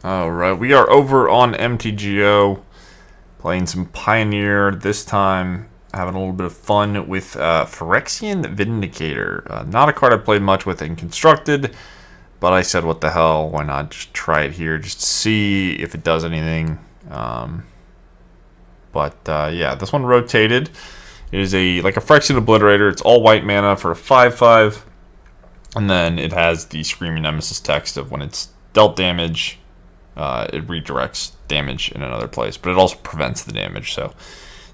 Alright, we are over on MTGO playing some Pioneer. This time having a little bit of fun with Phyrexian Vindicator. Not a card I played much with in Constructed, but I said what the hell, why not just try it here just to see if it does anything. Yeah, this one rotated. It is like a Phyrexian Obliterator. It's all white mana for a 5/5. And then it has the Screaming Nemesis text of when it's dealt damage, it redirects damage in another place, but it also prevents the damage, so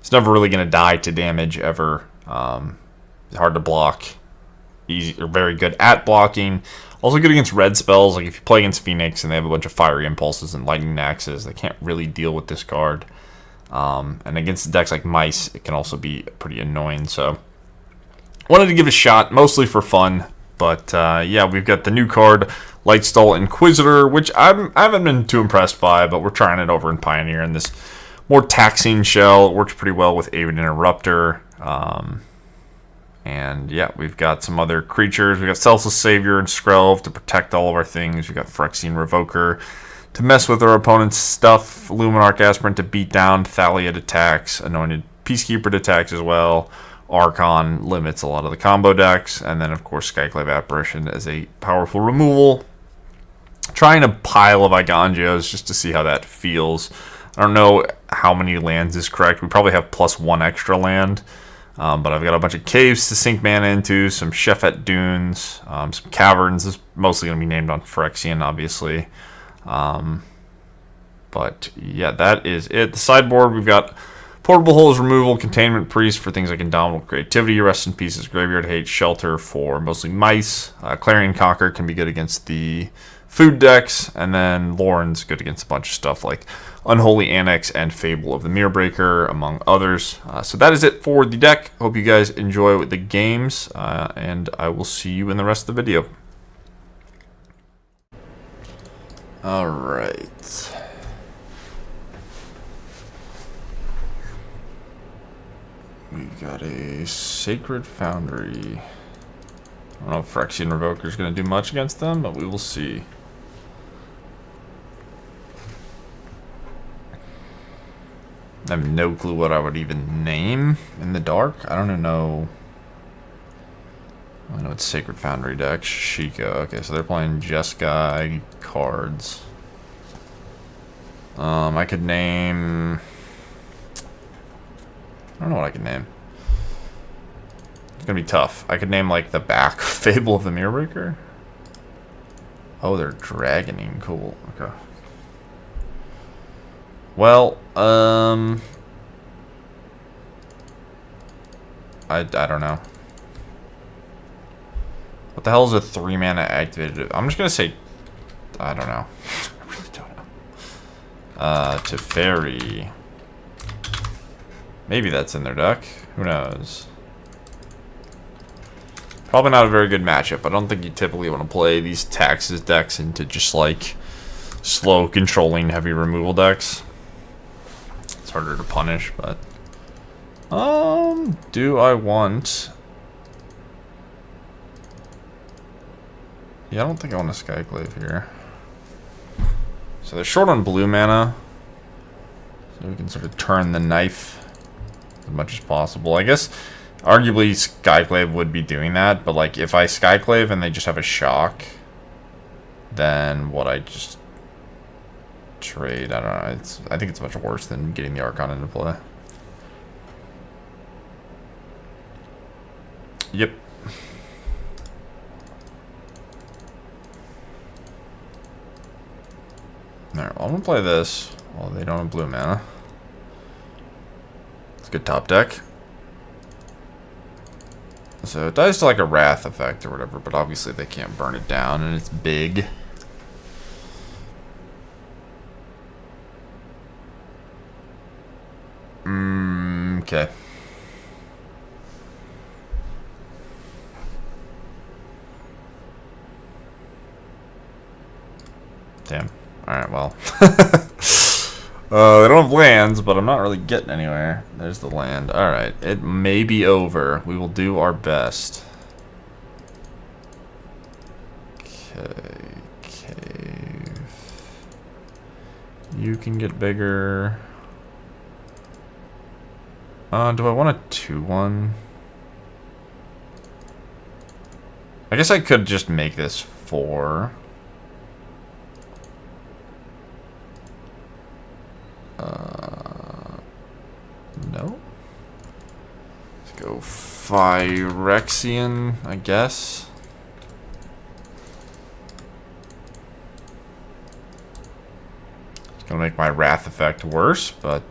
it's never really going to die to damage ever. Hard to block, easy or very good at blocking. Also good against red spells, like if you play against Phoenix and they have a bunch of Fiery Impulses and Lightning Axes, they can't really deal with this card. And against decks like Mice, it can also be pretty annoying, so wanted to give it a shot, mostly for fun. But yeah, we've got the new card, Lightstall Inquisitor, which I haven't been too impressed by, but we're trying it over in Pioneer in this more taxing shell. It works pretty well with Avid Interrupter. And yeah, we've got some other creatures. We've got Selfless Savior and Skrelv to protect all of our things. We've got Phyrexian Revoker to mess with our opponent's stuff. Luminarch Aspirant to beat down Thaliad attacks. Anointed Peacekeeper to attacks as well. Archon limits a lot of the combo decks, and then of course Skyclave Apparition as a powerful removal. Trying a pile of Eigangios just to see how that feels. I don't know how many lands is correct. We probably have +1 extra land, but I've got a bunch of caves to sink mana into, some Shefet Dunes, some caverns. This is mostly going to be named on Phyrexian, obviously. But yeah, that is it. The sideboard, we've got Portable Holes Removal, Containment Priest for things like Indomitable Creativity, Rest in Pieces, Graveyard Hate, Shelter for mostly Mice. Clarion Conquer can be good against the food decks, and then Loren's good against a bunch of stuff like Unholy Annex and Fable of the Mirrorbreaker, among others. So that is it for the deck. Hope you guys enjoy the games, and I will see you in the rest of the video. Alright. We got a Sacred Foundry. I don't know if Phyrexian Revoker is going to do much against them, but we will see. I have no clue what I would even name in the dark. I don't even know. I know it's Sacred Foundry deck. Sheikah. Okay, so they're playing Jeskai cards. I could name... I don't know what I could name. It's gonna be tough. I could name like the back Fable of the Mirrorbreaker. Oh, they're dragoning. Cool. Okay. Well, I don't know. What the hell is a 3-mana activated? I'm just gonna say, I don't know. I really don't know. Teferi. Maybe that's in their deck. Who knows? Probably not a very good matchup. I don't think you typically want to play these taxes decks into just like slow controlling heavy removal decks. It's harder to punish, but do I want... Yeah, I don't think I want a Skyclave here. So they're short on blue mana, so we can sort of turn the knife as much as possible. I guess arguably Skyclave would be doing that, but like if I Skyclave and they just have a shock, then what, I just trade? I don't know. I think it's much worse than getting the Archon into play. Yep. Alright, well, I'm gonna play this. Well, they don't have blue mana. It's a good top deck. So it dies to like a Wrath effect or whatever, but obviously they can't burn it down, and it's big. Okay. Damn. Alright, well. They don't have lands, but I'm not really getting anywhere. There's the land. Alright, it may be over. We will do our best. Okay, cave. You can get bigger. Do I want a 2-1? I guess I could just make this 4. No. Let's go Phyrexian, I guess. It's gonna make my Wrath effect worse, but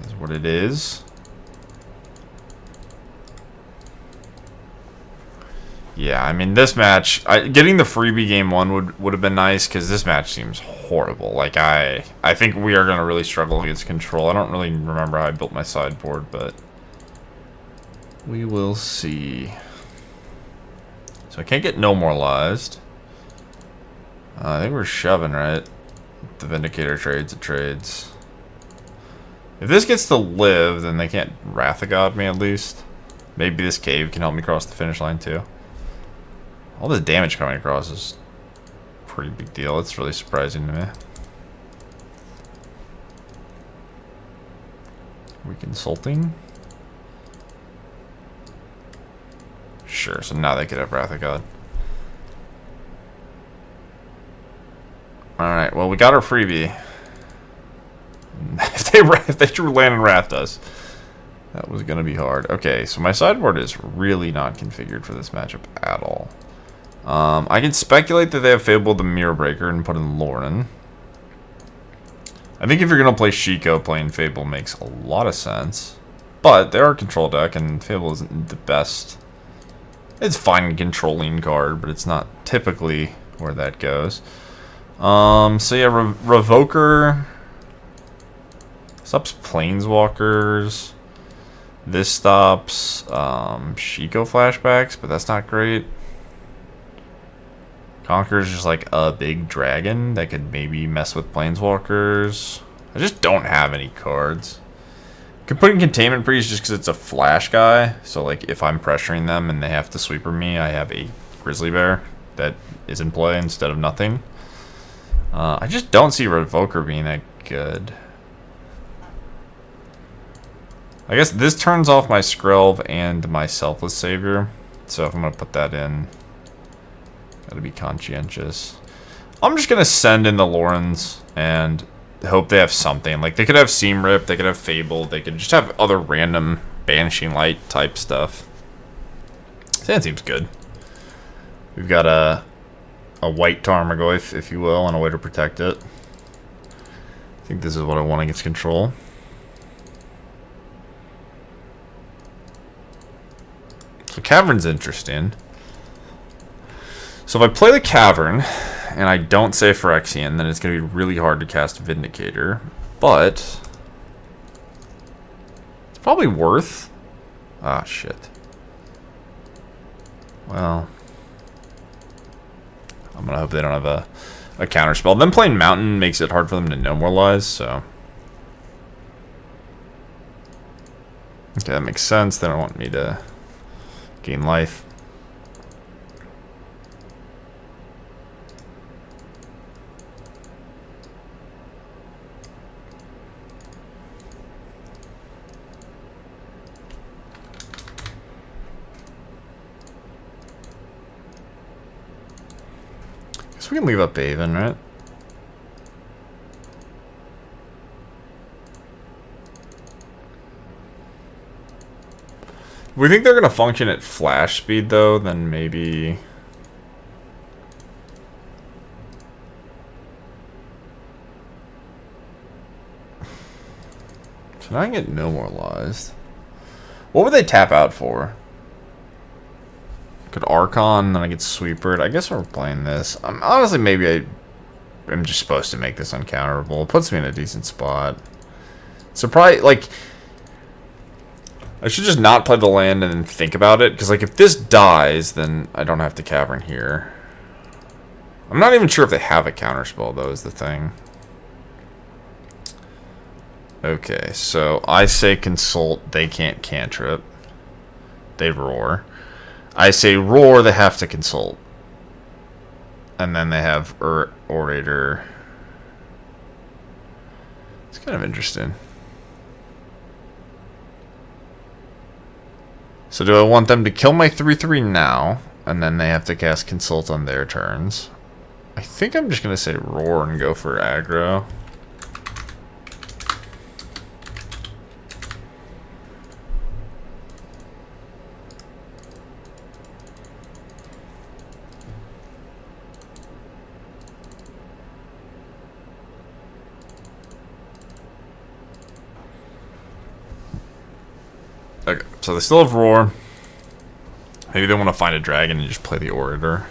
is what it is. Yeah, I mean, this match, getting the freebie game 1 would have been nice, because this match seems horrible. Like, I think we are going to really struggle against control. I don't really remember how I built my sideboard, but we will see. So I can't get no moralized. I think we're shoving, right? The Vindicator trades, it trades. If this gets to live, then they can't Wrath of God me, at least. Maybe this cave can help me cross the finish line, too. All the damage coming across is a pretty big deal. It's really surprising to me. We consulting? Sure, so now they could have Wrath of God. Alright, well, we got our freebie. if they drew land and Wrath us, that was going to be hard. Okay, so my sideboard is really not configured for this matchup at all. I can speculate that they have Fable the Mirror Breaker and put in Lauren. I think if you're going to play Shiko, playing Fable makes a lot of sense. But they are a control deck, and Fable isn't the best. It's fine controlling card, but it's not typically where that goes. So yeah, Revoker stops Planeswalkers. This stops Shiko flashbacks, but that's not great. Conqueror's just like a big dragon that could maybe mess with Planeswalkers. I just don't have any cards. Could put in Containment Priest just because it's a flash guy. So like if I'm pressuring them and they have to sweeper me, I have a Grizzly Bear that is in play instead of nothing. I just don't see Revoker being that good. I guess this turns off my Skrelv and my Selfless Savior. So if I'm going to put that in, gotta be conscientious. I'm just gonna send in the Laurens and hope they have something. Like, they could have Seam Rip, they could have Fable, they could just have other random Banishing Light type stuff. That seems good. We've got a white Tarmogoyf, if you will, and a way to protect it. I think this is what I want against control. So Cavern's interesting. So if I play the Cavern, and I don't say Phyrexian, then it's going to be really hard to cast Vindicator. But it's probably worth... Ah, shit. Well, I'm going to hope they don't have a counter spell. Them playing Mountain makes it hard for them to no moralize, so... Okay, that makes sense. They don't want me to gain life. Guess we can leave up Aven, right? If we think they're going to function at flash speed, though, then maybe... So now I can get no moralized. What would they tap out for? Could Archon, then I get Sweepered. I guess we're playing this. Honestly, maybe I am just supposed to make this uncounterable. It puts me in a decent spot. Surprise, like... I should just not play the land and then think about it. Because, like, if this dies, then I don't have to Cavern here. I'm not even sure if they have a counterspell, though, is the thing. Okay, so I say Consult, they can't cantrip. They roar. I say roar, they have to consult. And then they have Orator. It's kind of interesting. So do I want them to kill my 3/3 now, and then they have to cast Consult on their turns? I think I'm just going to say Roar and go for aggro. Okay, so they still have Roar. Maybe they want to find a dragon and just play the Orator.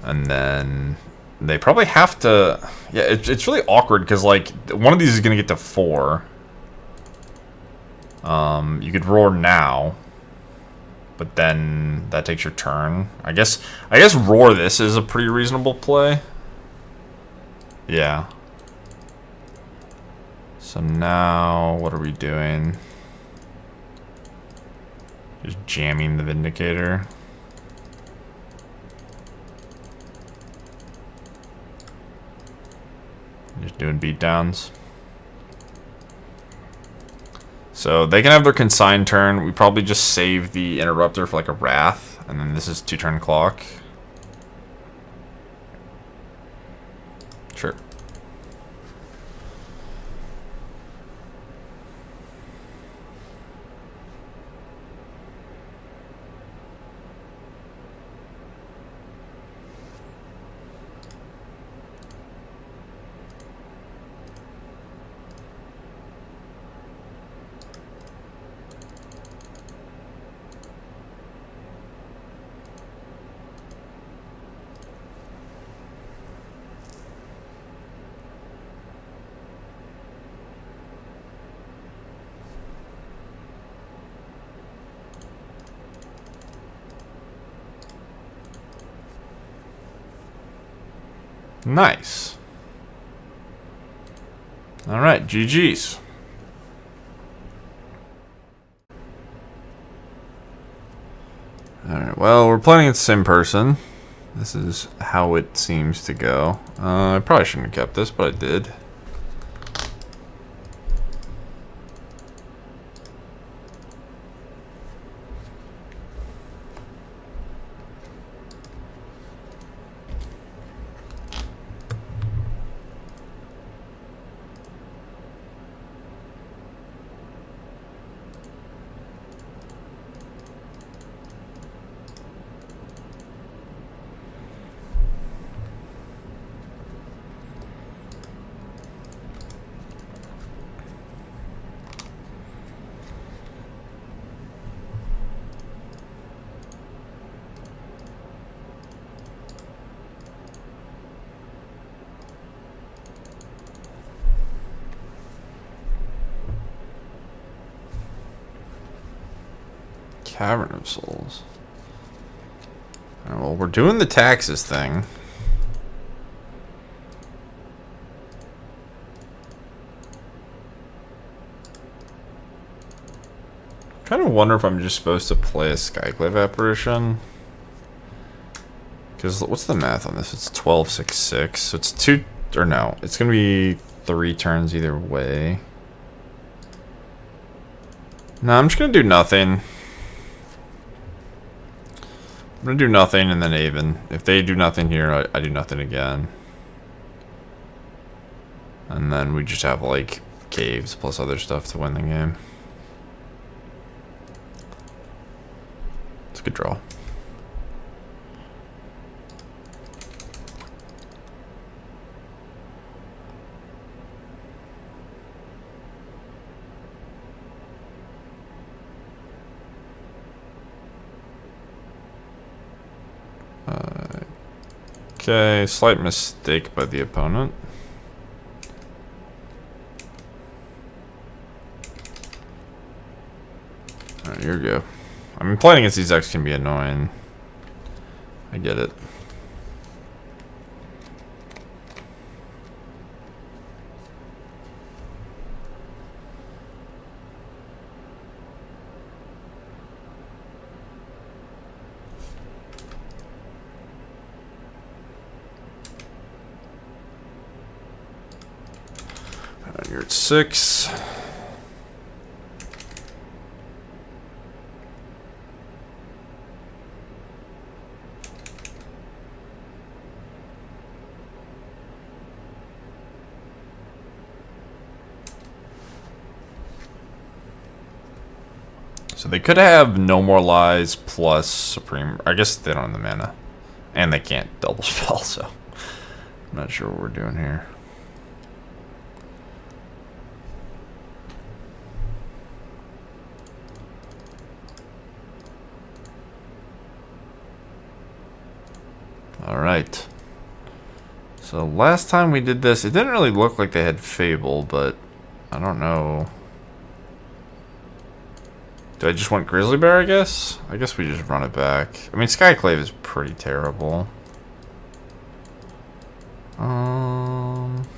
And then they probably have to... Yeah, it's really awkward because, like, one of these is going to get to 4. You could Roar now. But then that takes your turn. I guess Roar this is a pretty reasonable play. Yeah. So now, what are we doing? Just jamming the Vindicator. Just doing beatdowns. So they can have their consign turn. We probably just save the Interrupter for like a Wrath. And then this is 2-turn clock. Sure. Nice. Alright, GG's. Alright, well, we're playing against the same person. This is how it seems to go. I probably shouldn't have kept this, but I did. Cavern of Souls. Right, well, we're doing the taxes thing. I'm trying to wonder if I'm just supposed to play a Skyclave Apparition. Because what's the math on this? It's 12, 6, 6. So it's 2, or no, it's going to be 3 turns either way. No, I'm just going to do nothing. I'm going to do nothing and then Aven. If they do nothing here, I do nothing again. And then we just have, like, caves plus other stuff to win the game. It's a good draw. Okay, slight mistake by the opponent. Alright, here we go. I mean, playing against these decks can be annoying. I get it. You're at 6. So they could have No More Lies plus Supreme. I guess they don't have the mana. And they can't double spell, so I'm not sure what we're doing here. Alright. So last time we did this, it didn't really look like they had Fable, but I don't know. Do I just want Grizzly Bear, I guess? I guess we just run it back. I mean, Skyclave is pretty terrible.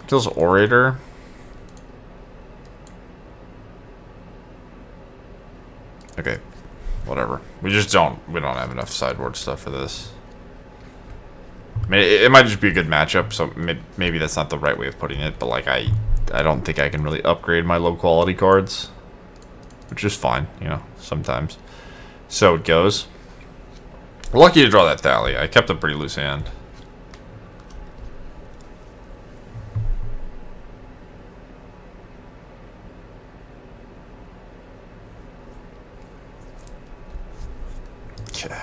Kills Orator. Okay, whatever. We don't have enough sideboard stuff for this. I mean, it might just be a good matchup, so maybe that's not the right way of putting it, but like I don't think I can really upgrade my low quality cards. Which is fine, you know, sometimes. So it goes. Lucky to draw that Thalia. I kept a pretty loose hand. Okay.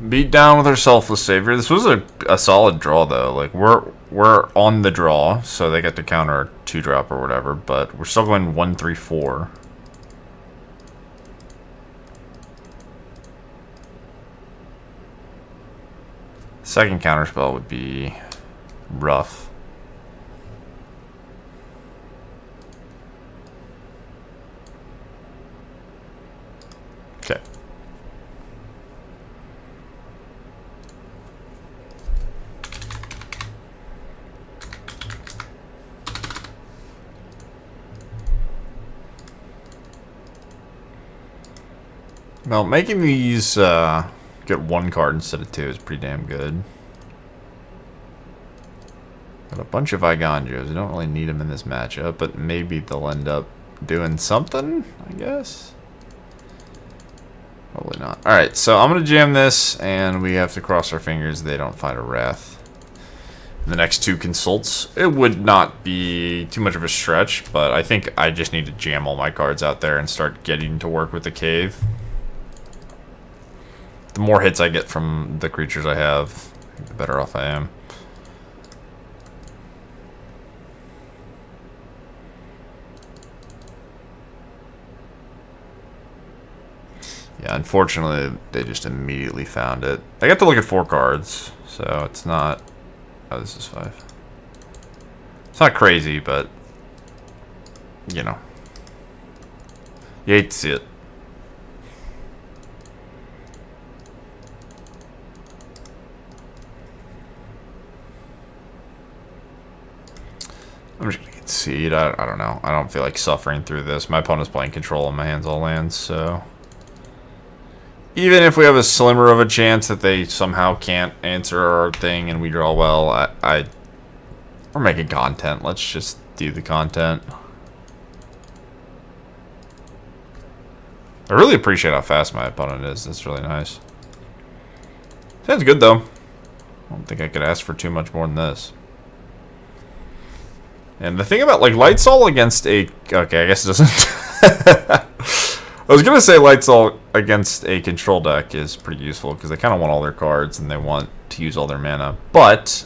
Beat down with our Selfless Savior. This was a solid draw though. Like we're on the draw, so they get to counter a 2-drop or whatever, but we're still going 1-3-4. Second counterspell would be rough. Okay. Well, making these get 1 card instead of 2 is pretty damn good. Got a bunch of Igonjos. I don't really need them in this matchup, but maybe they'll end up doing something, I guess. Probably not. Alright, so I'm going to jam this, and we have to cross our fingers they don't find a Wrath. The next 2 consults. It would not be too much of a stretch, but I think I just need to jam all my cards out there and start getting to work with the cave. The more hits I get from the creatures I have, the better off I am. Yeah, unfortunately, they just immediately found it. I got to look at 4 cards, so it's not... Oh, this is 5. It's not crazy, but... You know. You hate to see it. I'm just gonna get Seed. I don't know. I don't feel like suffering through this. My opponent's playing Control and my hand's all lands, so... Even if we have a slimmer of a chance that they somehow can't answer our thing and we draw well, we're making content. Let's just do the content. I really appreciate how fast my opponent is. That's really nice. Sounds good, though. I don't think I could ask for too much more than this. And the thing about, like, Lightsol against a... Okay, I guess it doesn't... I was going to say Lightsol against a control deck is pretty useful, because they kind of want all their cards, and they want to use all their mana. But,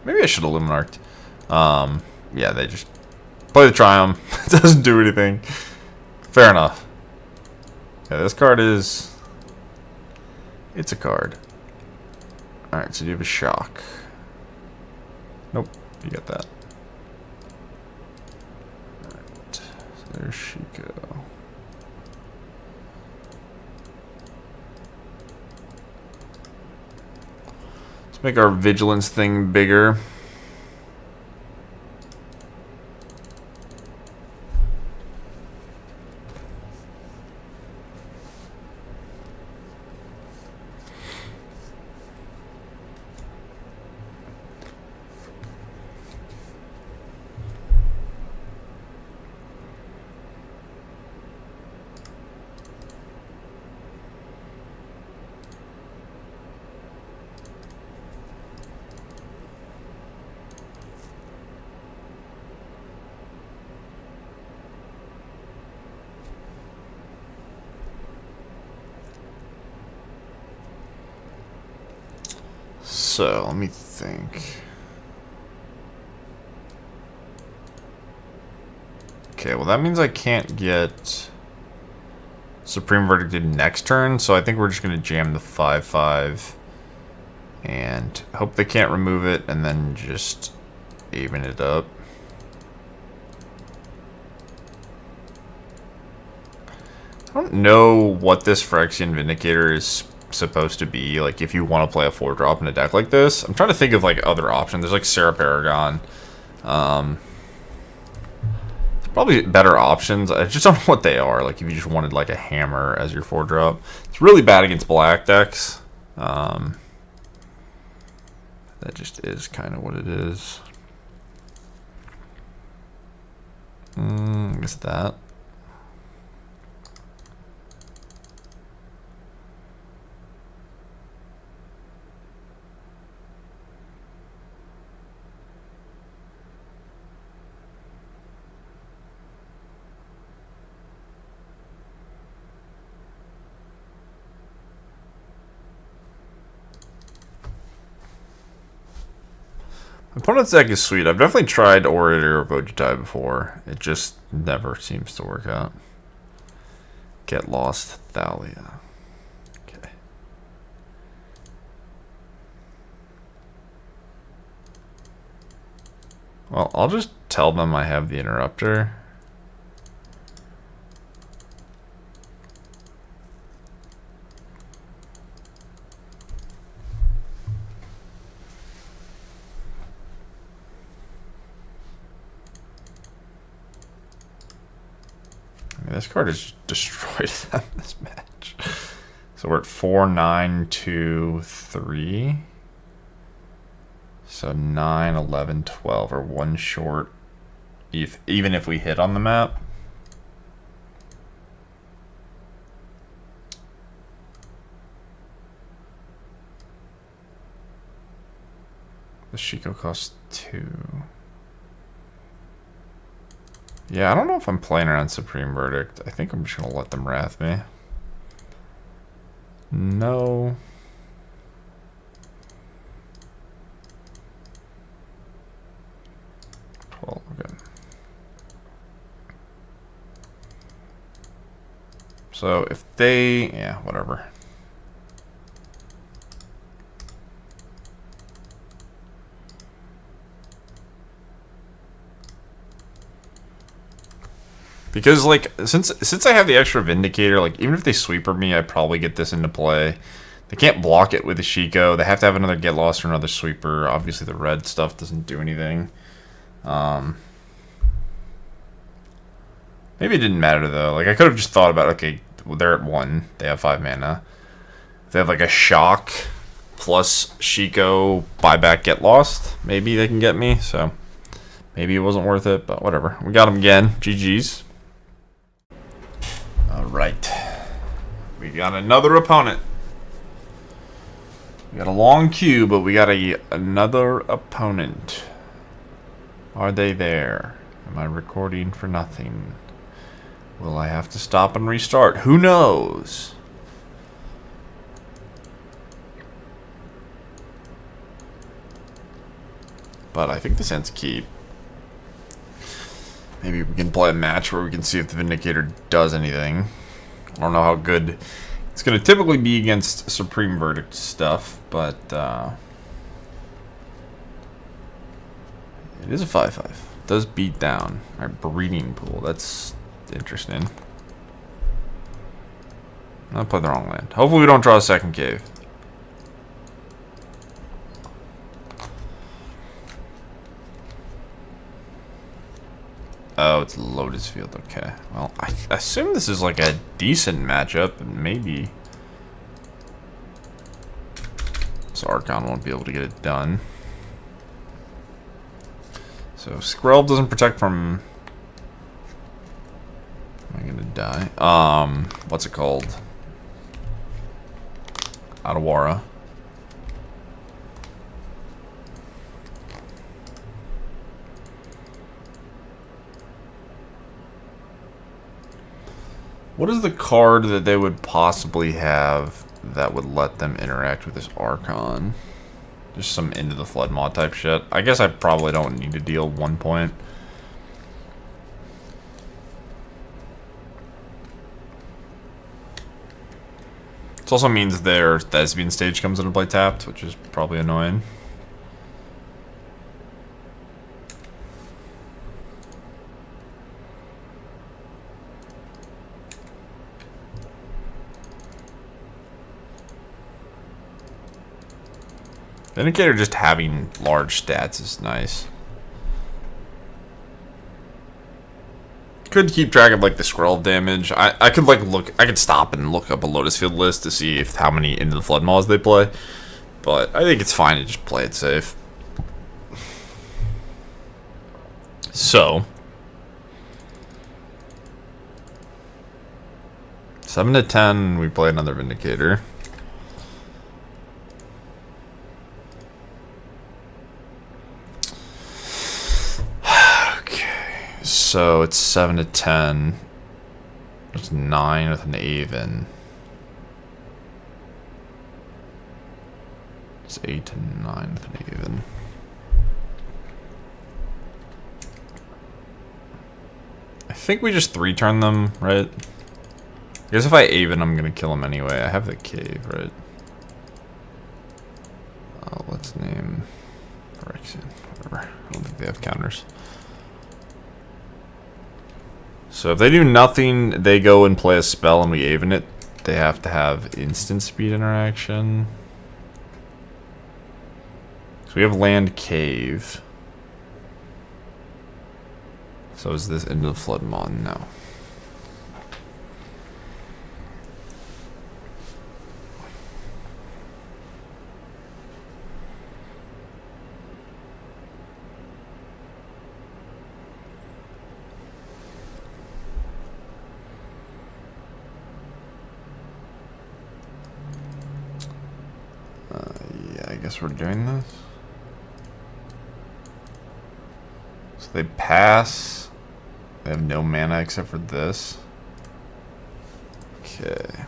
maybe I should have Luminarched. Yeah, they just play the Triumph. It doesn't do anything. fair enough. Yeah, this card is... It's a card. Alright, so you have a shock. Nope, you get that. Alright, so there's Shiko. Let's make our vigilance thing bigger. So, let me think. Okay, well that means I can't get Supreme Verdict next turn, so I think we're just going to jam the 5/5 and hope they can't remove it and then just even it up. I don't know what this Phyrexian Vindicator is supposed to be, like if you want to play a 4-drop in a deck like this. I'm trying to think of like other options. There's like Sarah Paragon. Probably better options. I just don't know what they are. Like if you just wanted like a hammer as your 4-drop. It's really bad against black decks. That just is kind of what it is. I guess that. Opponent's deck is sweet. I've definitely tried Orator or Vojitai before. It just never seems to work out. Get Lost Thalia. Okay. Well, I'll just tell them I have the Interrupter. This card has destroyed them this match. So we're at 4, 9, 2, 3. So 9, 11, 12 are one short. Even if we hit on the map. The Shiko costs 2. Yeah, I don't know if I'm playing around Supreme Verdict. I think I'm just going to let them wrath me. No. Well, okay. So if they... yeah, whatever. Because, like, since I have the extra Vindicator, like, even if they sweeper me, I probably get this into play. They can't block it with the Shiko. They have to have another Get Lost or another sweeper. Obviously, the red stuff doesn't do anything. Maybe it didn't matter, though. Like, I could have just thought about, okay, well, they're at 1. They have 5 mana. If they have, like, a Shock plus Shiko, buyback, Get Lost, maybe they can get me. So, maybe it wasn't worth it, but whatever. We got them again. GG's. Alright, we got another opponent. We got a long queue, but we got another opponent. Are they there? Am I recording for nothing? Will I have to stop and restart? Who knows? But I think this ends keep. Maybe we can play a match where we can see if the Vindicator does anything. I don't know how good it's going to typically be against Supreme Verdict stuff, but it is a 5/5. It does beat down our breeding pool. That's interesting. I played the wrong land. Hopefully we don't draw a second cave. Oh, it's Lotus Field. Okay. Well, I assume this is like a decent matchup. Maybe. So Archon won't be able to get it done. So Skrelv doesn't protect from... Am I gonna die? What's it called? Otawara. What is the card that they would possibly have that would let them interact with this Archon? Just some Into the Flood mod type shit. I guess I probably don't need to deal 1 point. This also means their Thespian stage comes into play tapped, which is probably annoying. The Indicator just having large stats is nice. Could keep track of like the Skrelv damage. I could like look. I could stop and look up a Lotus Field list to see if how many Into the Flood Maws they play. But I think it's fine to just play it safe. So 7 to 10, we play another Vindicator. So it's 7 to 10. There's 9 with an Aven. It's 8 to 9 with an Aven. I think we just 3-turn them, right? I guess if I Aven, I'm gonna kill him anyway. I have the cave, right? Let's name Phyrexian. Whatever. I don't think they have counters. So if they do nothing, they go and play a spell and we Aven it. They have to have instant speed interaction. So we have land cave. So is this Into the Flood Mon? No. Yeah, I guess we're doing this. So they pass. They have no mana except for this. Okay.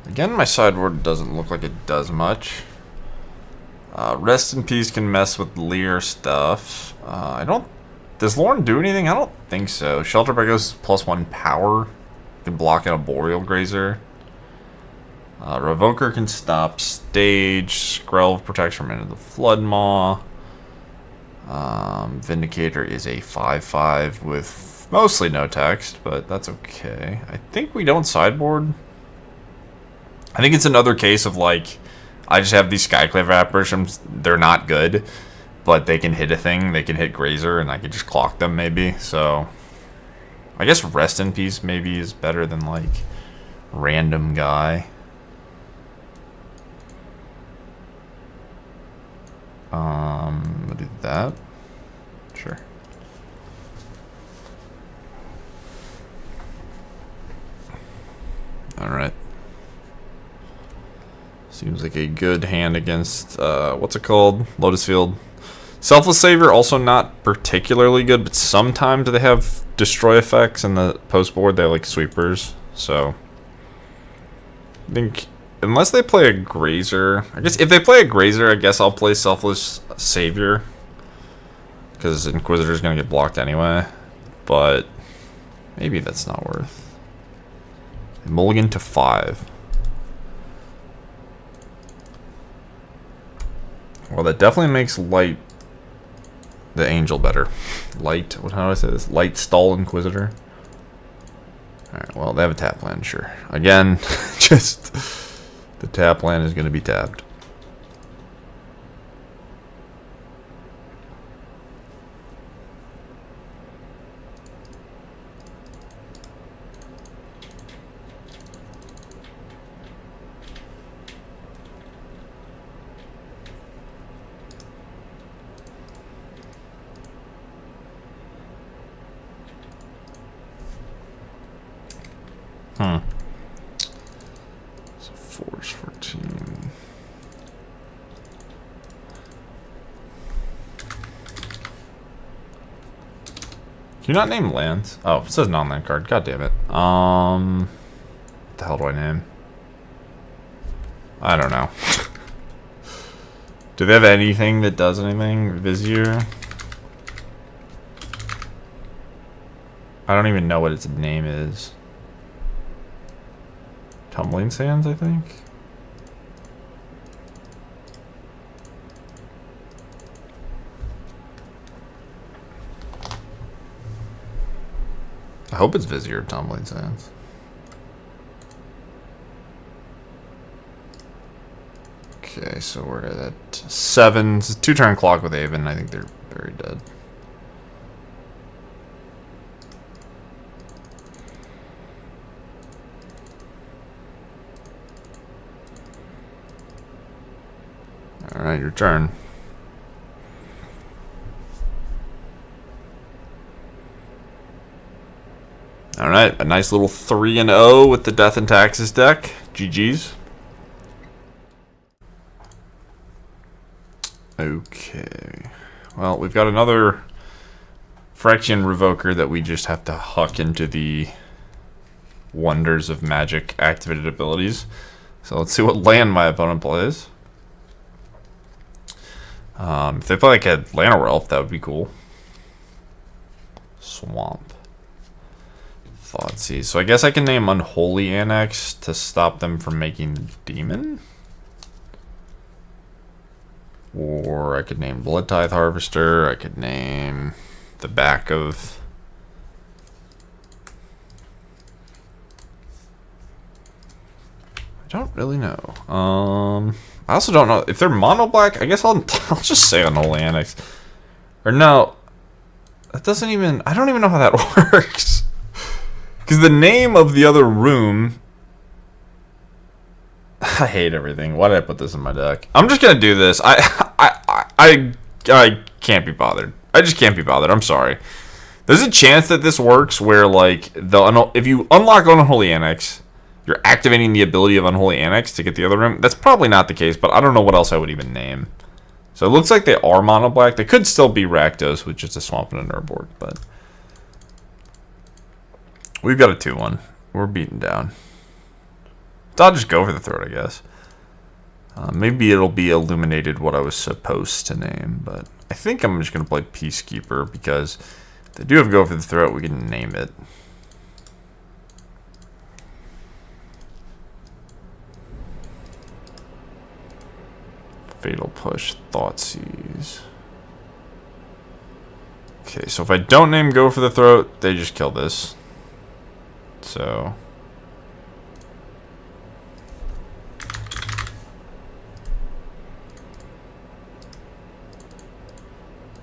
Again, my sideboard doesn't look like it does much. Rest in Peace can mess with Leer stuff. I don't... Does Lorn do anything? I don't think so. Shelter by goes +1 power. Can block out a Boreal Grazer. Revoker can stop stage. Skrelv protects from Into the Flood Maw. Vindicator is a 5/5 with mostly no text, but that's okay. I think we don't sideboard. I think it's another case of like, I just have these Skyclave apparitions. They're not good, but they can hit a thing. They can hit Grazer, and I can just clock them maybe. So I guess Rest in Peace maybe is better than like Random Guy. We'll do that. Sure. All right. Seems like a good hand against, what's it called? Lotus Field. Selfless Savior, also not particularly good, but sometimes they have destroy effects in the post board. They have like sweepers. So I think unless they play a Grazer. I guess if they play a Grazer, I guess I'll play Selfless Savior. Because Inquisitor's going to get blocked anyway. But maybe that's not worth. Mulligan to 5. Well, that definitely makes Light the Angel better. Light, how do I say this? Light Stall Inquisitor. Alright, well, they have a tap land, sure. Again, just the tap land is going to be tapped. So 4 is 14. Can you not name lands? Oh, it says non-land card. God damn it. What the hell do I name? I don't know. Do they have anything that does anything? Vizier? I don't even know what its name is. Tumbling Sands, I think. I hope it's Vizier of Tumbling Sands. Okay, so we're at 7. It's a 2-turn clock with Aven. I think they're very dead. Alright, your turn. Alright, a nice little 3-0 with the Death and Taxes deck. GG's. Okay. Well, we've got another Phyrexian Revoker that we just have to huck into the wonders of Magic activated abilities. So let's see what land my opponent plays. If they play like a Llanowar Elf, that would be cool. Swamp. Thoughtseize. So I guess I can name Unholy Annex to stop them from making Demon. Or I could name Blood Tithe Harvester. I could name the back of... I don't really know. I also don't know if they're mono black. I guess I'll just say Unholy Annex. Or no, that doesn't even. I don't even know how that works. Because the name of the other room. I hate everything. Why did I put this in my deck? I'm just gonna do this. I can't be bothered. I just can't be bothered. I'm sorry. There's a chance that this works where like if you unlock Unholy Annex, you're activating the ability of Unholy Annex to get the other room. That's probably not the case, but I don't know what else I would even name. So it looks like they are mono black. They could still be Rakdos with just a Swamp and a Nurborg, but we've got a 2-1. We're beaten down. So I'll just go for the throat, I guess. Maybe it'll be Illuminated what I was supposed to name, but I think I'm just going to play Peacekeeper because if they do have Go for the Throat, we can name it. Fatal Push, Thoughtseize. Okay, so if I don't name Go for the Throat, they just kill this. So...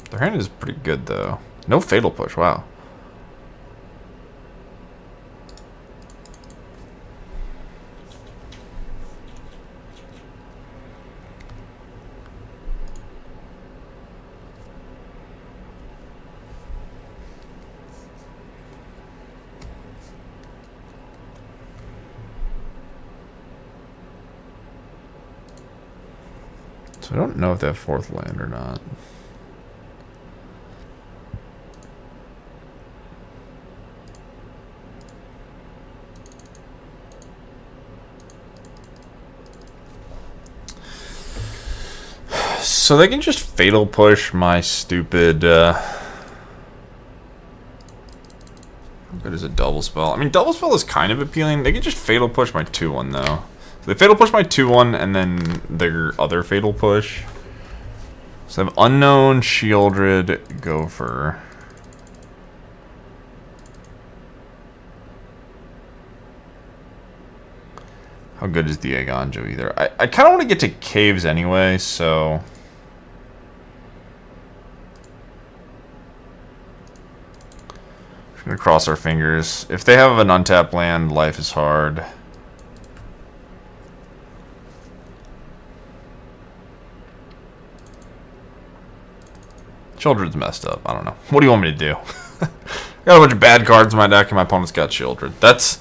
their hand is pretty good, though. No Fatal Push, wow. So I don't know if they have 4th land or not. So they can just fatal push my stupid. How good is a double spell? I mean, double spell is kind of appealing. They can just fatal push my 2/1 though. So they fatal push my 2/1 and then their other fatal push. So I have Unknown, Shieldred, Gopher. How good is Diagonjo either? I kind of want to get to caves anyway, so... Just gonna cross our fingers. If they have an untapped land, life is hard. Childred's messed up. I don't know. What do you want me to do? Got a bunch of bad cards in my deck, and my opponent's got Childred. That's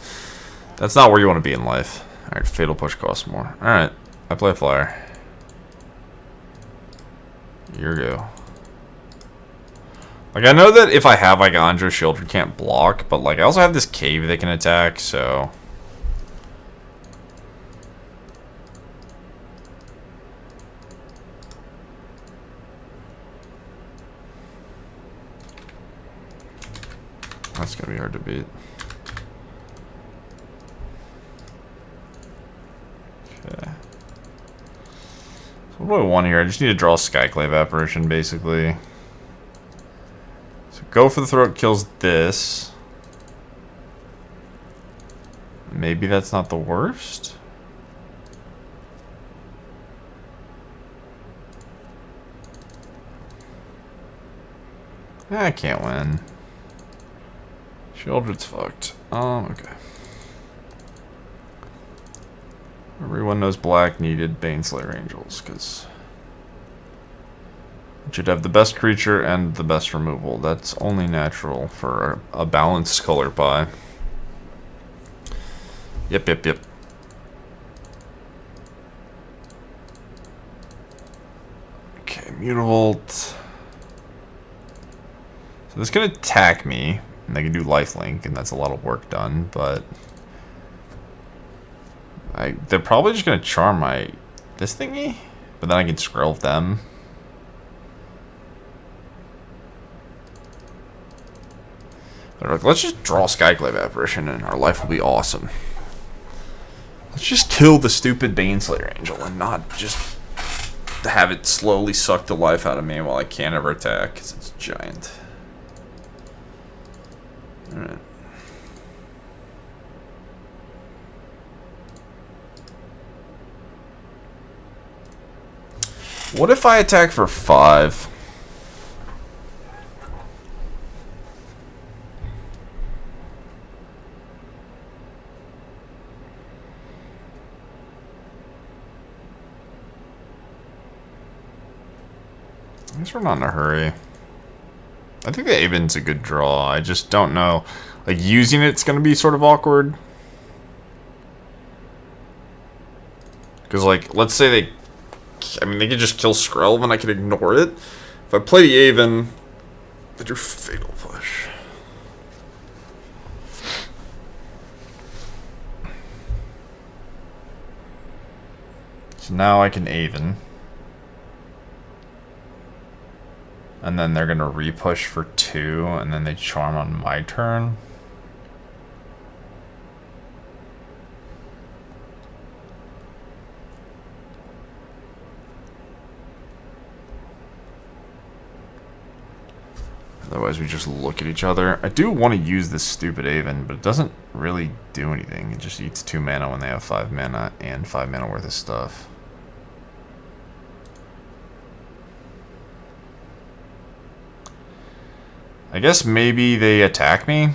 not where you want to be in life. Alright, Fatal Push costs more. Alright, I play Flyer. Here we go. Like, I know that if I have Igonjo, Shieldred can't block, but, like, I also have this cave that can attack, so... That's gonna be hard to beat. Okay. So what do I want here? I just need to draw Skyclave Apparition, basically. So Go for the Throat kills this. Maybe that's not the worst. I can't win. Shieldred's fucked. Okay. Everyone knows black needed Baneslayer Angels, because it should have the best creature and the best removal. That's only natural for a balanced color pie. Yep. Okay, Mutavault. So this can attack me, and they can do lifelink, and that's a lot of work done, but... they're probably just gonna charm this thingy, but then I can scroll them. They're like, let's just draw Skyclave Apparition and our life will be awesome. Let's just kill the stupid Baneslayer Angel and not just have it slowly suck the life out of me while I can't ever attack because it's giant. Alright. What if I attack for 5? I guess we're not in a hurry. I think the Aven's a good draw. I just don't know. Like, using it's going to be sort of awkward. Because, like, let's say they... I mean, they could just kill Skrelv and I could ignore it. If I play the Aven, I do Fatal Push. So now I can Aven. And then they're going to repush for 2, and then they charm on my turn. Otherwise, we just look at each other. I do want to use this stupid Aven, but it doesn't really do anything. It just eats 2 mana when they have 5 mana and 5 mana worth of stuff. I guess maybe they attack me.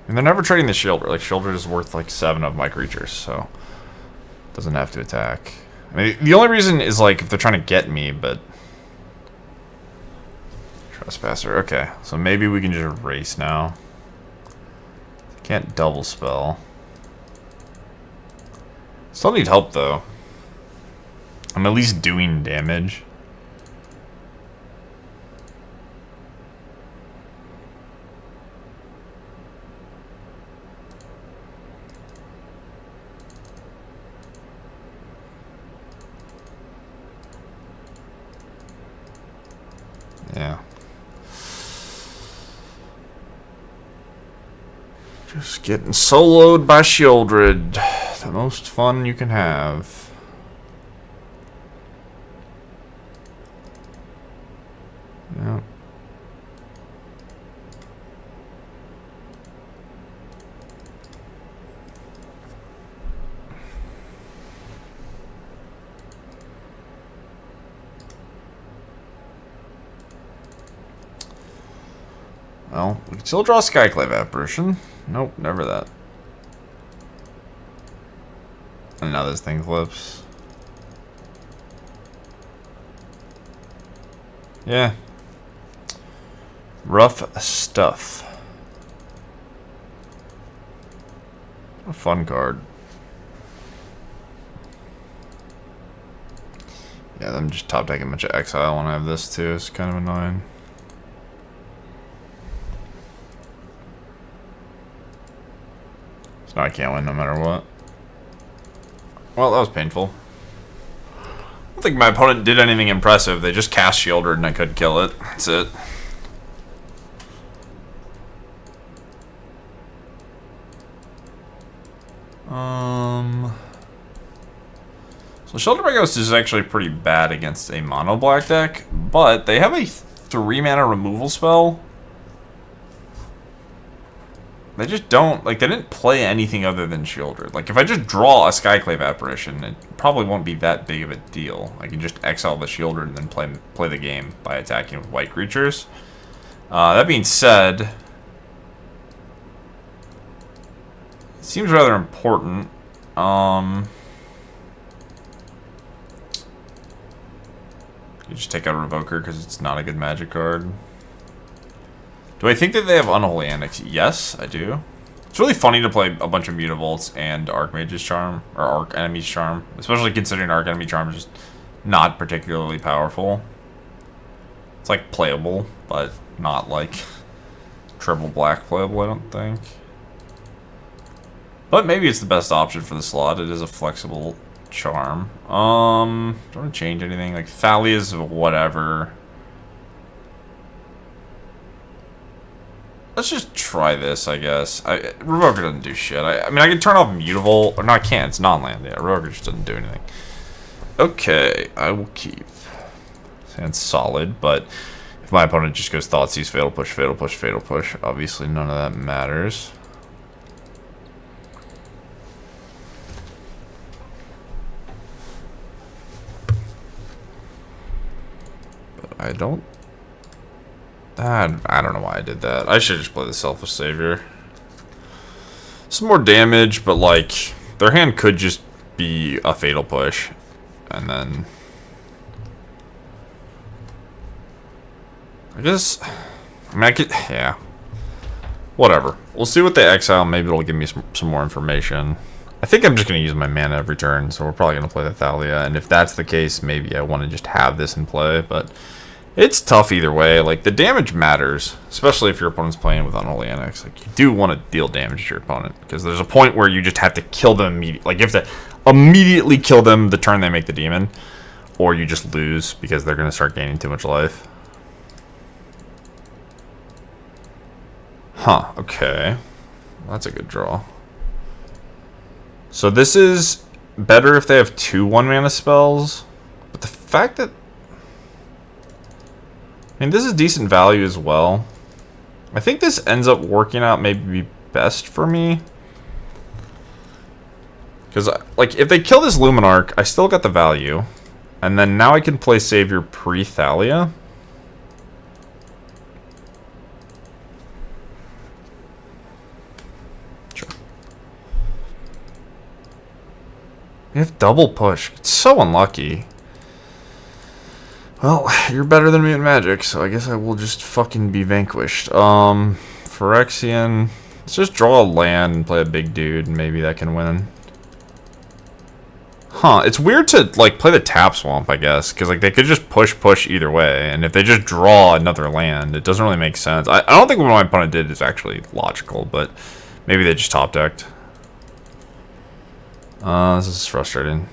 And they're never trading the Shieldred. Like, Shieldred is worth like 7 of my creatures, so it doesn't have to attack. I mean, the only reason is like if they're trying to get me, but Trespasser. Okay, so maybe we can just erase now. Can't double spell. Still need help though. I'm at least doing damage. Just getting soloed by Shieldred. The most fun you can have. Yeah. Well, we can still draw Skyclave Apparition. Nope, never that. And now this thing flips. Yeah. Rough stuff. A fun card. Yeah, them just top decking a bunch of exile when I have this too. It's kind of annoying. So I can't win no matter what. Well, that was painful. I don't think my opponent did anything impressive. They just cast Shieldred and I couldn't kill it. That's it. So Shelter by Ghost is actually pretty bad against a mono black deck, but they have a 3-mana removal spell. They just don't, like, they didn't play anything other than Shieldred. Like, if I just draw a Skyclave Apparition, it probably won't be that big of a deal. I can just exile the Shieldred and then play the game by attacking with white creatures. That being said, it seems rather important. You just take out a Revoker because it's not a good magic card. Do I think that they have Unholy Annex? Yes, I do. It's really funny to play a bunch of Mutavolts and Archmage's Charm, or Arch Enemy's Charm, especially considering Arch Enemy Charm is just not particularly powerful. It's like playable, but not like triple black playable, I don't think. But maybe it's the best option for the slot. It is a flexible charm. Don't want to change anything. Like Thalia's whatever. Let's just try this, I guess. Revoker doesn't do shit. I mean, I can turn off Mutavault. Or no, I can't. It's non-land. Yeah, Revoker just doesn't do anything. Okay, I will keep. Sounds solid, but if my opponent just goes Thoughtseize, Fatal Push, Fatal Push, Fatal Push, obviously none of that matters. But I don't know why I did that. I should just play the Selfish Savior. Some more damage, but like their hand could just be a Fatal Push, and then I guess I could, yeah. Whatever. We'll see what they exile. Maybe it'll give me some more information. I think I'm just going to use my mana every turn, so we're probably going to play the Thalia. And if that's the case, maybe I want to just have this in play, but it's tough either way. Like, the damage matters, especially if your opponent's playing with Unholy Annex. Like, you do want to deal damage to your opponent, because there's a point where you just have to kill them immediately. Like, you have to immediately kill them the turn they make the demon, or you just lose because they're going to start gaining too much life. Huh, okay. That's a good draw. So this is better if they have 2 1-mana spells, but the fact that... I mean, this is decent value as well. I think this ends up working out maybe best for me. Because, like, if they kill this Luminarch, I still got the value. And then now I can play Savior pre-Thalia. Sure. We have double push. It's so unlucky. Well, you're better than me at Magic, so I guess I will just fucking be vanquished. Phyrexian. Let's just draw a land and play a big dude, and maybe that can win. Huh, it's weird to, like, play the Tap Swamp, I guess, because, like, they could just push either way, and if they just draw another land, it doesn't really make sense. I don't think what my opponent did is actually logical, but maybe they just top-decked. This is frustrating.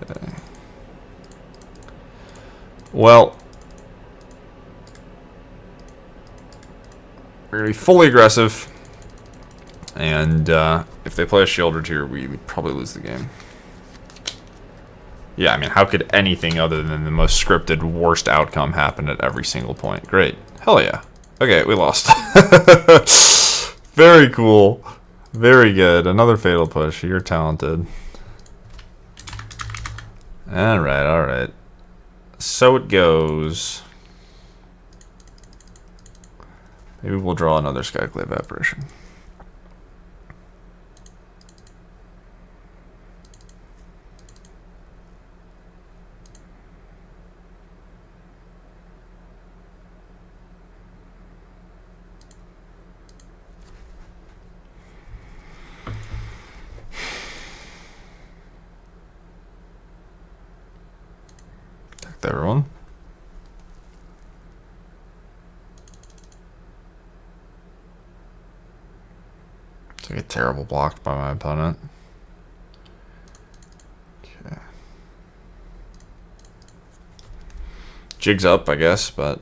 Okay. We're going to be fully aggressive. And if they play a shield or two, we probably lose the game. Yeah, I mean, how could anything other than the most scripted, worst outcome happen at every single point? Great. Hell yeah. Okay, we lost. Very cool. Very good. Another fatal push. You're talented. Alright, alright. So it goes. Maybe we'll draw another Skyclave Apparition. Everyone. It's like a terrible block by my opponent. Okay. Jig's up, I guess, but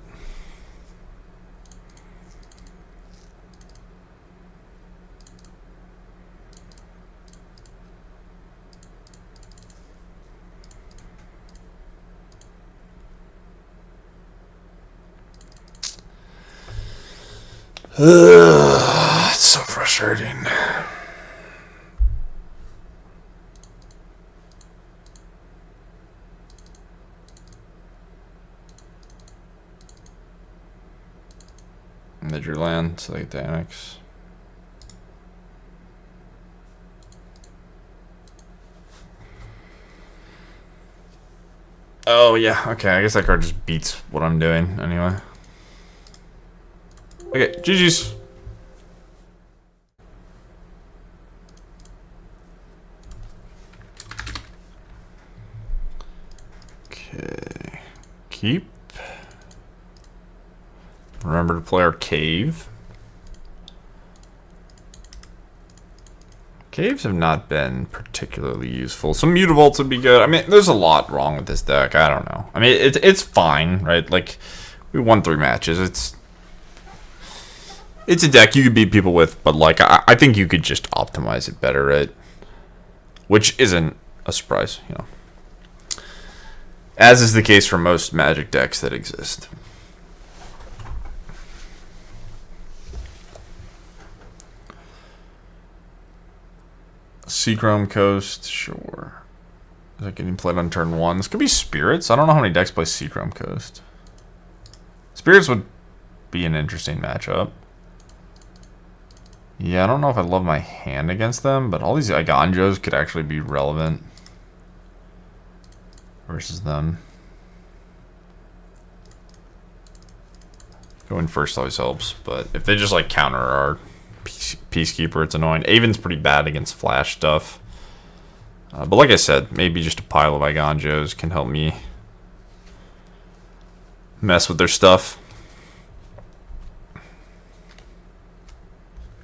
it's so frustrating. And they drew land, so they get the annex. Oh yeah, okay, I guess that card just beats what I'm doing anyway. Okay, GG's. Okay, keep. Remember to play our cave. Caves have not been particularly useful. Some Mutavaults would be good. I mean, there's a lot wrong with this deck. I don't know. I mean, it's fine, right? Like, we won 3 matches. It's a deck you could beat people with, but like I think you could just optimize it better, right? Which isn't a surprise, you know. As is the case for most Magic decks that exist. Seachrome Coast, sure. Is that getting played on turn 1? This could be Spirits. I don't know how many decks play Seachrome Coast. Spirits would be an interesting matchup. Yeah, I don't know if I love my hand against them, but all these Iganjos could actually be relevant versus them. Going first always helps, but if they just like counter our Peacekeeper, it's annoying. Aven's pretty bad against flash stuff. But like I said, maybe just a pile of Iganjos can help me mess with their stuff.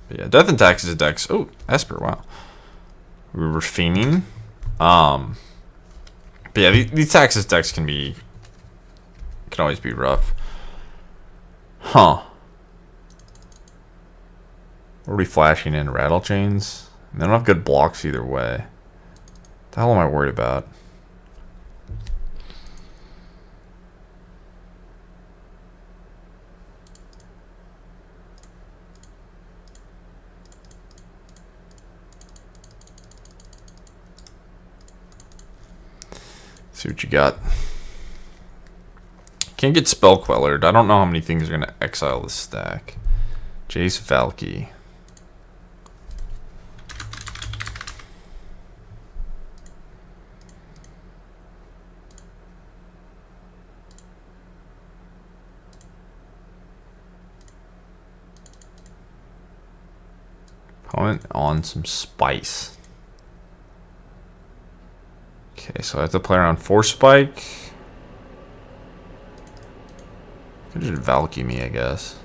But yeah, Death and Taxes decks. Oh, Esper, wow. We were fiending. But yeah, these Taxes decks can always be rough. Huh. What are we flashing in? Rattle Chains? They don't have good blocks either way. What the hell am I worried about? See what you got. Can't get Spell Quellered. I don't know how many things are going to exile this stack. Jace Valky. Opponent on some spice. Okay, so I have to play around 4 spike. Could just Valky me, I guess.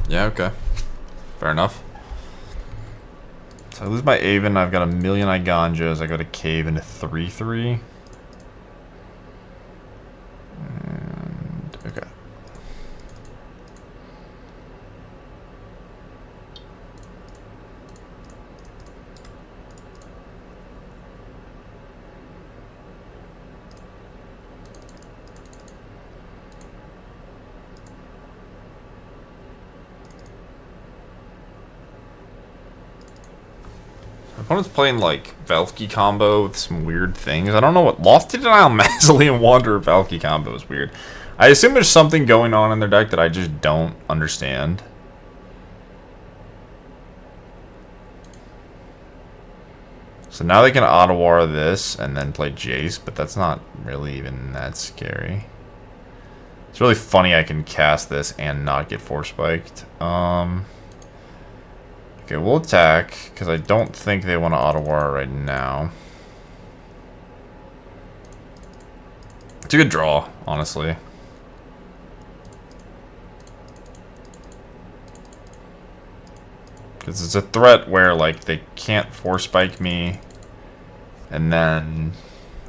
Yeah, okay. Fair enough. So I lose my Aven. I've got a million Iganjos. I go to cave into 3/3. And okay. opponent's playing like Valky combo with some weird things. I don't know what Lofty Denial, Mausoleum Wanderer, Valky combo is weird. I assume there's something going on in their deck that I just don't understand. So now they can Ottawara this and then play Jace, but that's not really even that scary. It's really funny I can cast this and not get Force Spiked. Okay, we'll attack, because I don't think they want to Ottawara right now. It's a good draw, honestly. Because it's a threat where, like, they can't Force Spike me. And then...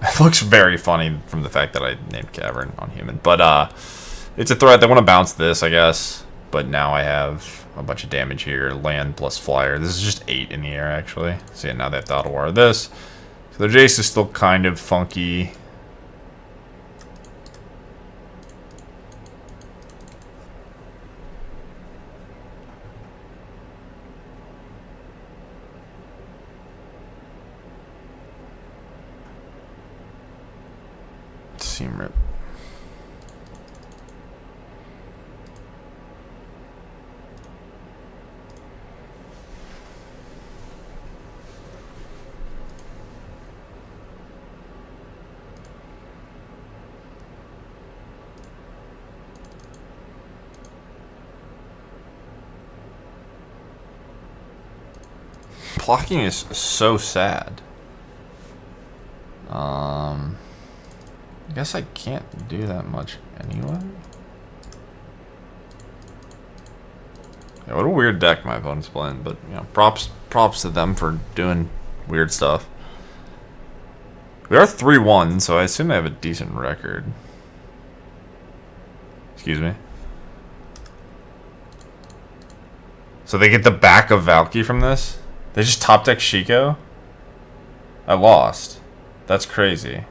It looks very funny from the fact that I named Cavern on human. But, it's a threat. They want to bounce this, I guess. But now I have a bunch of damage here. Land plus flyer. This is just 8 in the air, actually. So yeah, now they have to Ottawara this. So their Jace is still kind of funky. Seam rip. Blocking is so sad. I guess I can't do that much anyway. Yeah, what a weird deck my opponent's playing, but you know, props to them for doing weird stuff. We are 3-1, so I assume they have a decent record. Excuse me. So they get the back of Valky from this? They just top deck Shiko? I lost. That's crazy.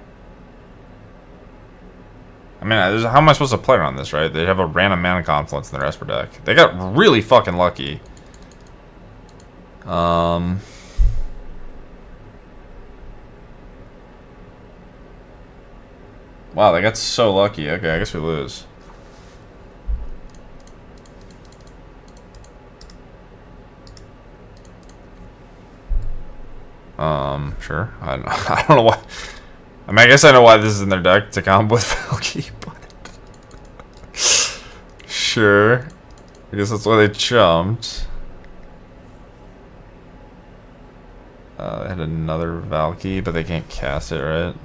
I mean, how am I supposed to play around this, right? They have a random mana confluence in their Esper deck. They got really fucking lucky. Wow, they got so lucky. Okay, I guess we lose. Sure. I don't know why. I mean, I guess I know why this is in their deck to combo with Valky, but sure. I guess that's why they jumped. They had another Valky, but they can't cast it, right?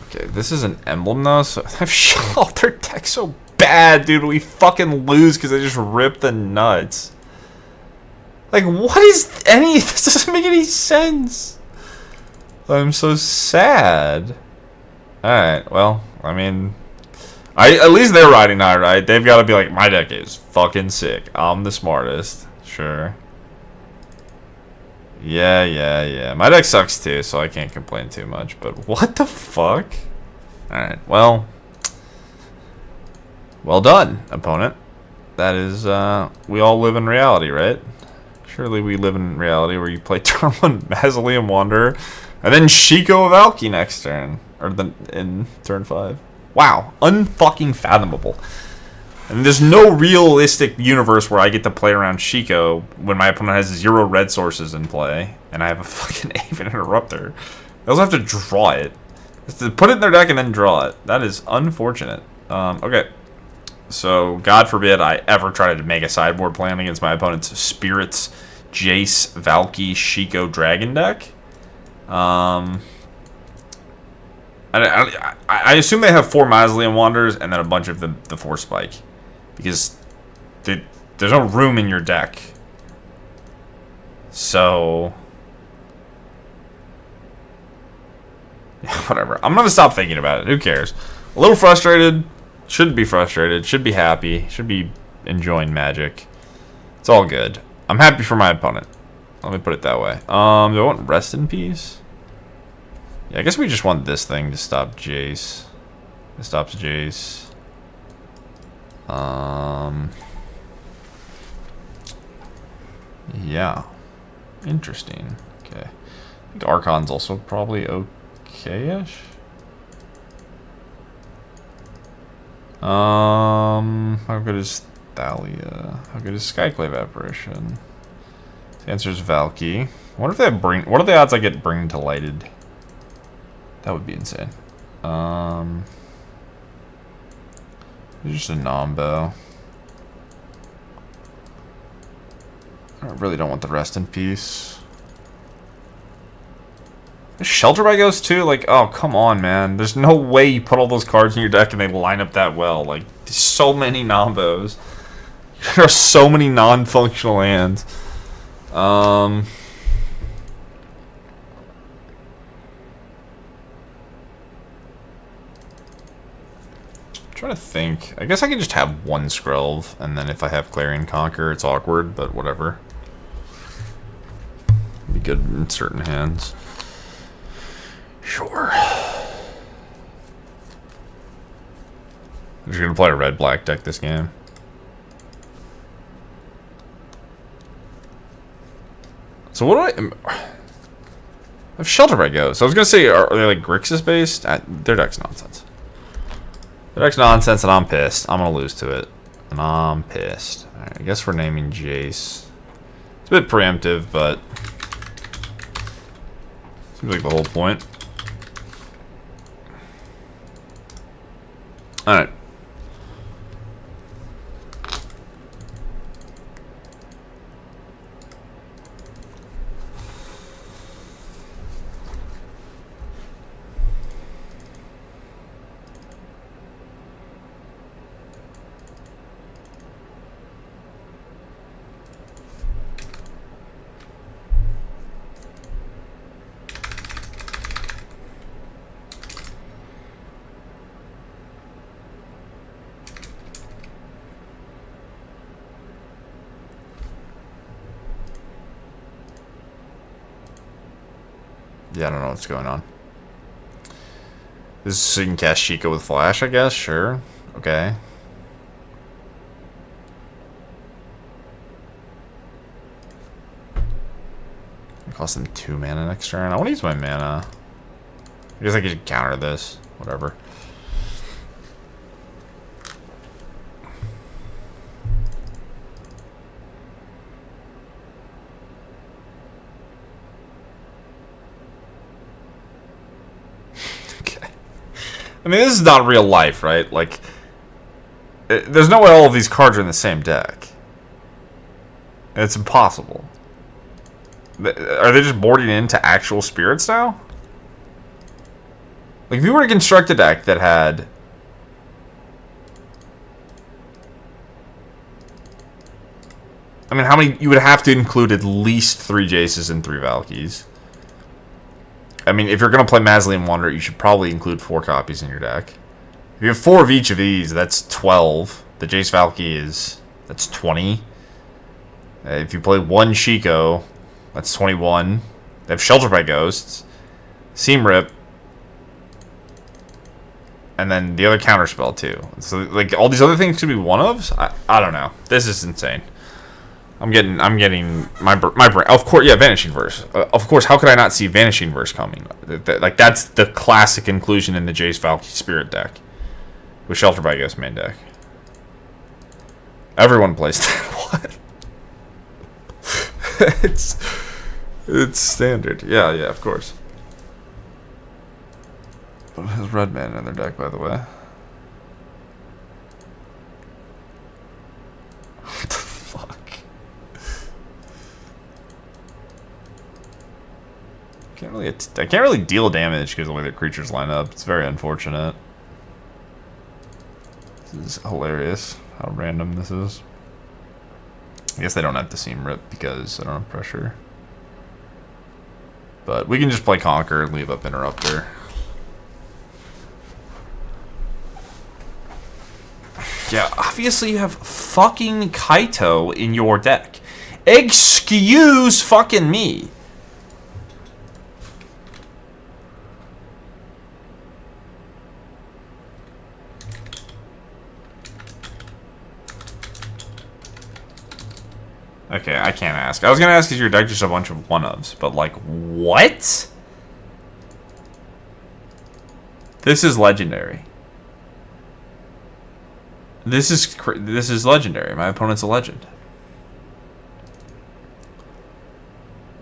Okay, this is an emblem though, so I've shot their deck so bad, dude. We fucking lose because they just ripped the nuts. Like, what is any? This doesn't make any sense. I'm so sad. Alright, well, I mean, at least they're riding high, right? They've got to be like, my deck is fucking sick. I'm the smartest. Sure. Yeah. My deck sucks too, so I can't complain too much. But what the fuck? Alright, well done, opponent. That is, we all live in reality, right? Surely we live in reality where you play turn 1 Mausoleum Wanderer and then Shiko Valky next turn. Or in turn 5. Wow. Unfucking fathomable. And there's no realistic universe where I get to play around Shiko when my opponent has 0 red sources in play. And I have a fucking Aven Interrupter. I also have to draw it. To put it in their deck and then draw it. That is unfortunate. Okay. So, God forbid I ever try to make a sideboard plan against my opponent's Spirits, Jace, Valky, Shiko, Dragon deck. I assume they have 4 Mausoleum Wanderers and then a bunch of the Force Spike. Because there's no room in your deck. So... yeah, whatever. I'm going to stop thinking about it. Who cares? A little frustrated. Shouldn't be frustrated. Should be happy. Should be enjoying Magic. It's all good. I'm happy for my opponent. Let me put it that way. Do I want Rest in Peace? Yeah, I guess we just want this thing to stop Jace. It stops Jace. Yeah. Interesting. Okay. I think Archon's also probably okay-ish. How good is Thalia? How good is Skyclave Apparition? The answer is Valky. I wonder if they have bring. What are the odds I get Bring to Lighted? That would be insane. Just a non-bow. I really don't want the Rest in Peace. Shelter by Ghost too? Like, oh, come on, man. There's no way you put all those cards in your deck and they line up that well. Like, there's so many non-bows. There are so many non-functional hands. I'm trying to think. I guess I could just have one Skrelv, and then if I have Clarion Conquer, it's awkward, but whatever. Be good in certain hands. Sure. I'm just gonna play a red-black deck this game. So what do I have Shelter by Ghost. So I was gonna say, are they like Grixis based? Their deck's nonsense. Their deck's nonsense, and I'm pissed. I'm gonna lose to it, and I'm pissed. All right, I guess we're naming Jace. It's a bit preemptive, but seems like the whole point. All right. Yeah, I don't know what's going on. This is so you can cast Sheikah with Flash, I guess? Sure. Okay. It costs them 2 mana next turn. I want to use my mana. I guess I could counter this. Whatever. I mean, this is not real life, right? Like, there's no way all of these cards are in the same deck. It's impossible. Are they just boarding into actual spirits now? Like, if you were to construct a deck that had... I mean, how many... You would have to include at least 3 Jaces and 3 Valkyries. I mean, if you're going to play Mazlium Wanderer, you should probably include 4 copies in your deck. If you have 4 of each of these, that's 12. The Jace Valky is... That's 20. If you play 1 Shiko, that's 21. They have Shelter by Ghosts. Seam Rip. And then the other counterspell, too. So, like, all these other things could be one-ofs? I don't know. This is insane. I'm getting my brain. Of course, yeah, Vanishing Verse. Of course, how could I not see Vanishing Verse coming? Like, that's the classic inclusion in the Jace Valky Spirit deck. With Shelter by Ghost main deck. Everyone plays that. What? It's standard. Yeah, of course. What has Red Man in their deck, by the way? What the fuck? I can't really deal damage because of the way their creatures line up. It's very unfortunate. This is hilarious how random this is. I guess they don't have to Seam Rip because I don't have pressure. But we can just play Conquer and leave up Interrupter. Yeah, obviously you have fucking Kaito in your deck. Excuse fucking me. Okay, I can't ask. I was gonna ask is your deck just a bunch of one-ofs, but like, what? This is legendary. This is legendary. My opponent's a legend.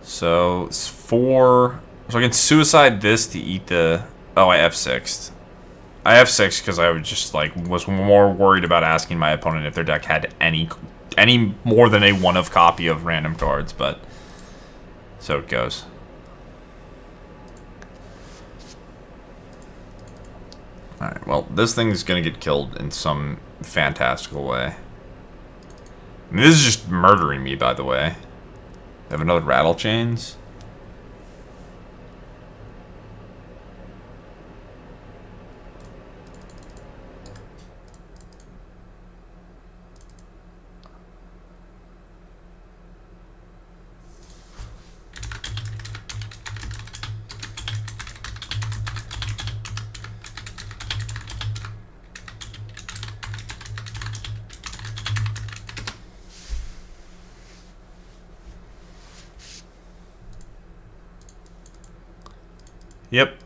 So it's 4. So I can suicide this to eat the. Oh, I F6'd. I F6 because I was more worried about asking my opponent if their deck had any more than a one-of copy of random cards, but so it goes. Alright, well, this thing is going to get killed in some fantastical way. I mean, this is just murdering me, by the way. They have another Rattle Chains. Yep.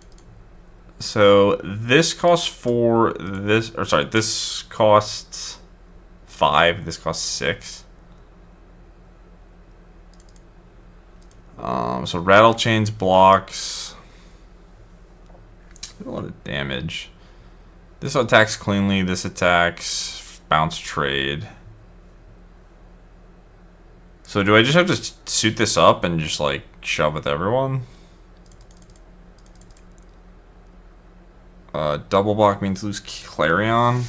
So this costs 4. This costs 5. This costs 6. So Rattle Chains blocks a lot of damage. This attacks cleanly. This attacks bounce trade. So do I just have to suit this up and just like shove with everyone? Double block means lose Clarion.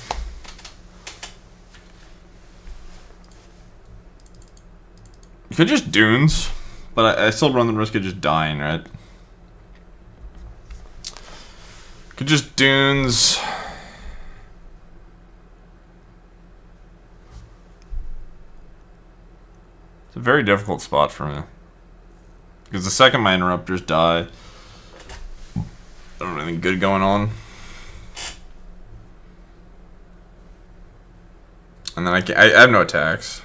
You could just Dunes, but I still run the risk of just dying, right? Could just Dunes. It's a very difficult spot for me. Because the second my interrupters die, I don't have anything good going on. And then I have no attacks.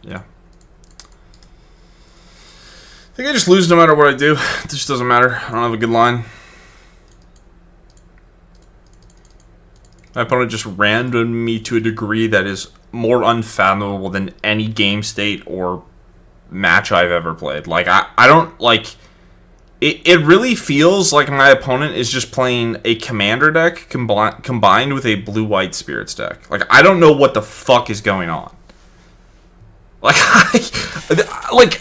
Yeah. I think I just lose no matter what I do. It just doesn't matter. I don't have a good line. My opponent just randomed me to a degree that is more unfathomable than any game state or match I've ever played. Like, I don't, like... It really feels like my opponent is just playing a commander deck combined with a blue-white spirits deck. Like, I don't know what the fuck is going on. Like,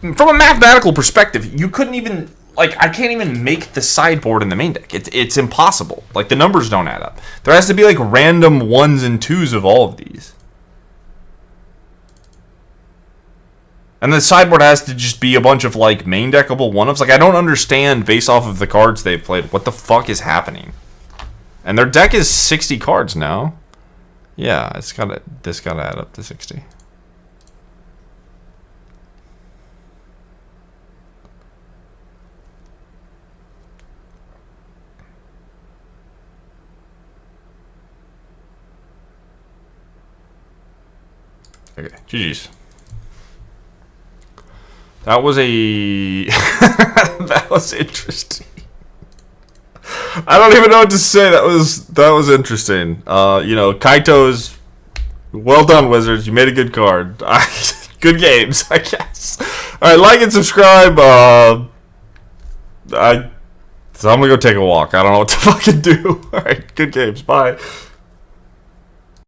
from a mathematical perspective, you couldn't even, like, I can't even make the sideboard in the main deck. It's impossible. Like, the numbers don't add up. There has to be, like, random 1s and 2s of all of these. And the sideboard has to just be a bunch of, like, main deckable 1-ofs. Like, I don't understand, based off of the cards they've played, what the fuck is happening. And their deck is 60 cards now. Yeah, this gotta add up to 60. Okay, GG's. That was that was interesting. I don't even know what to say. That was interesting. You know, Kaito's well done, Wizards. You made a good card. Good games, I guess. All right, like and subscribe. So I'm gonna go take a walk. I don't know what to fucking do. All right, good games. Bye.